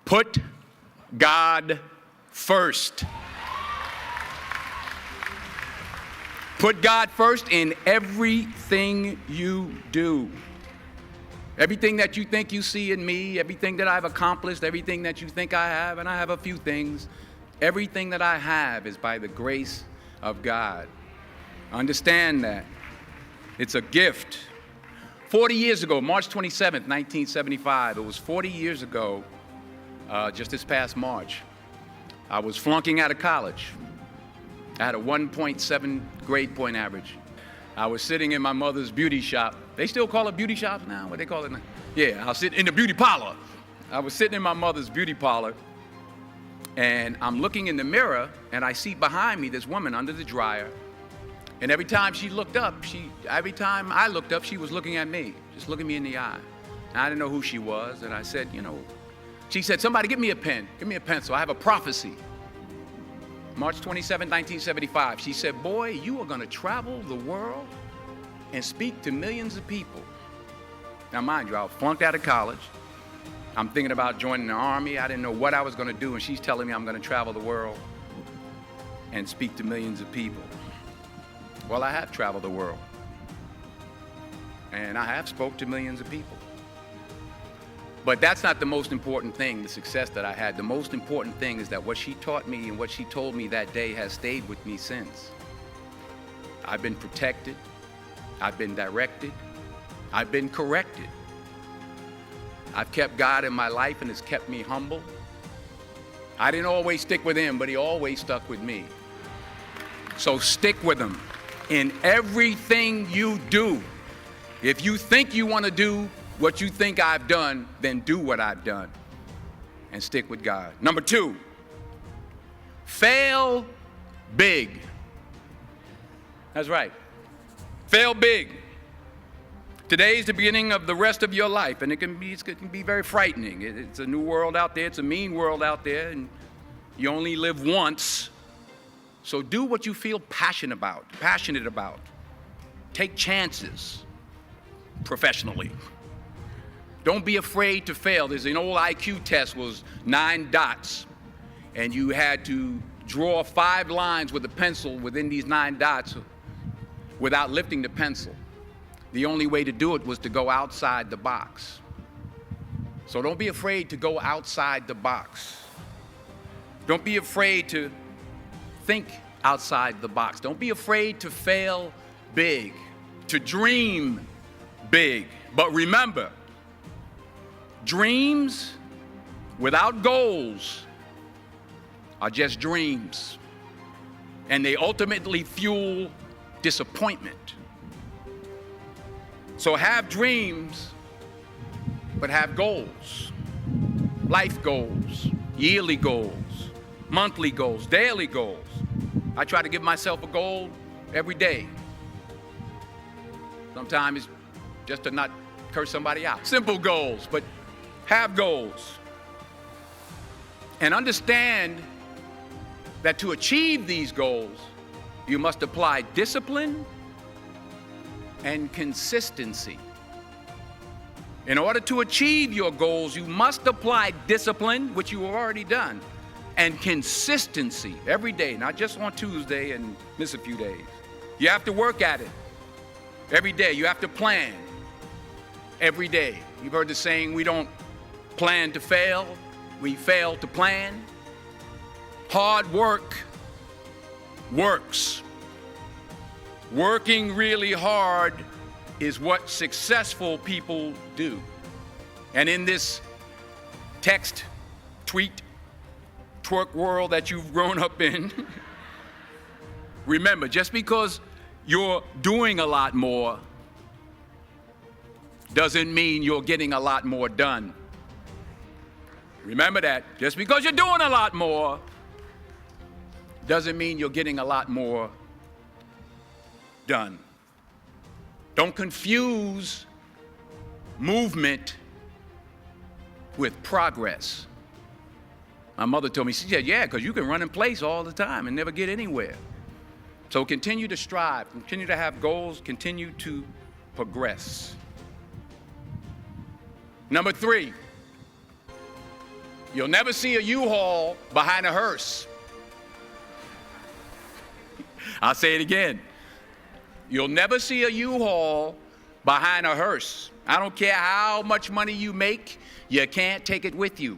Put God first. Put God first in everything you do. Everything that you think you see in me, everything that I've accomplished, everything that you think I have, and I have a few things, everything that I have is by the grace of God. Understand that. It's a gift. 40 years ago, March 27th, 1975, it was 40 years ago, just this past March, I was flunking out of college. I had a 1.7 grade point average. I was sitting in my mother's beauty shop. They still call it beauty shops now? What they call it now? Yeah, I was sitting in the beauty parlor. I was sitting in my mother's beauty parlor, and I'm looking in the mirror, and I see behind me this woman under the dryer. And every time she looked up, every time I looked up, she was looking at me, just looking me in the eye. And I didn't know who she was, and I said, she said, somebody give me a pen, give me a pencil, I have a prophecy. March 27, 1975, she said, boy, you are gonna travel the world and speak to millions of people. Now mind you, I was flunked out of college. I'm thinking about joining the army. I didn't know what I was gonna do, and she's telling me I'm gonna travel the world and speak to millions of people. Well, I have traveled the world, and I have spoke to millions of people. But that's not the most important thing, the success that I had. The most important thing is that what she taught me and what she told me that day has stayed with me since. I've been protected, I've been directed, I've been corrected. I've kept God in my life, and it's kept me humble. I didn't always stick with him, but he always stuck with me. So stick with him in everything you do. If you think you want to do what you think I've done, then do what I've done and stick with God. Number 2, fail big. That's right. Fail big. Today is the beginning of the rest of your life, and it can be very frightening. It's a new world out there. It's a mean world out there, and you only live once. So do what you feel passionate about. Take chances professionally. Don't be afraid to fail. There's an old IQ test, was 9 dots, and you had to draw 5 lines with a pencil within these 9 dots without lifting the pencil. The only way to do it was to go outside the box. So don't be afraid to go outside the box. Don't be afraid to think outside the box. Don't be afraid to fail big, to dream big. But remember, dreams without goals are just dreams, and they ultimately fuel disappointment. So have dreams, but have goals. Life goals, yearly goals, monthly goals, daily goals. I try to give myself a goal every day. Sometimes it's just to not curse somebody out. Simple goals, but have goals. And understand that to achieve these goals, you must apply discipline and consistency. In order to achieve your goals, you must apply discipline, which you have already done, and consistency every day, not just on Tuesday and miss a few days. You have to work at it every day. You have to plan every day. You've heard the saying, we don't plan to fail, we fail to plan. Hard work works. Working really hard is what successful people do. And in this text, tweet, twerk world that you've grown up in, remember, just because you're doing a lot more doesn't mean you're getting a lot more done. Remember that. Just because you're doing a lot more doesn't mean you're getting a lot more done. Don't confuse movement with progress. My mother told me, she said, yeah, because you can run in place all the time and never get anywhere. So continue to strive, continue to have goals, continue to progress. Number 3, You'll never see a U-Haul behind a hearse. I'll say it again. You'll never see a U-Haul behind a hearse. I don't care how much money you make, you can't take it with you.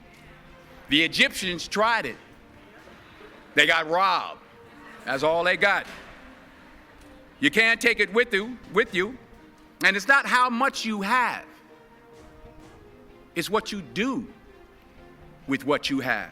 The Egyptians tried it. They got robbed. That's all they got. You can't take it with you. And it's not how much you have. It's what you do with what you have.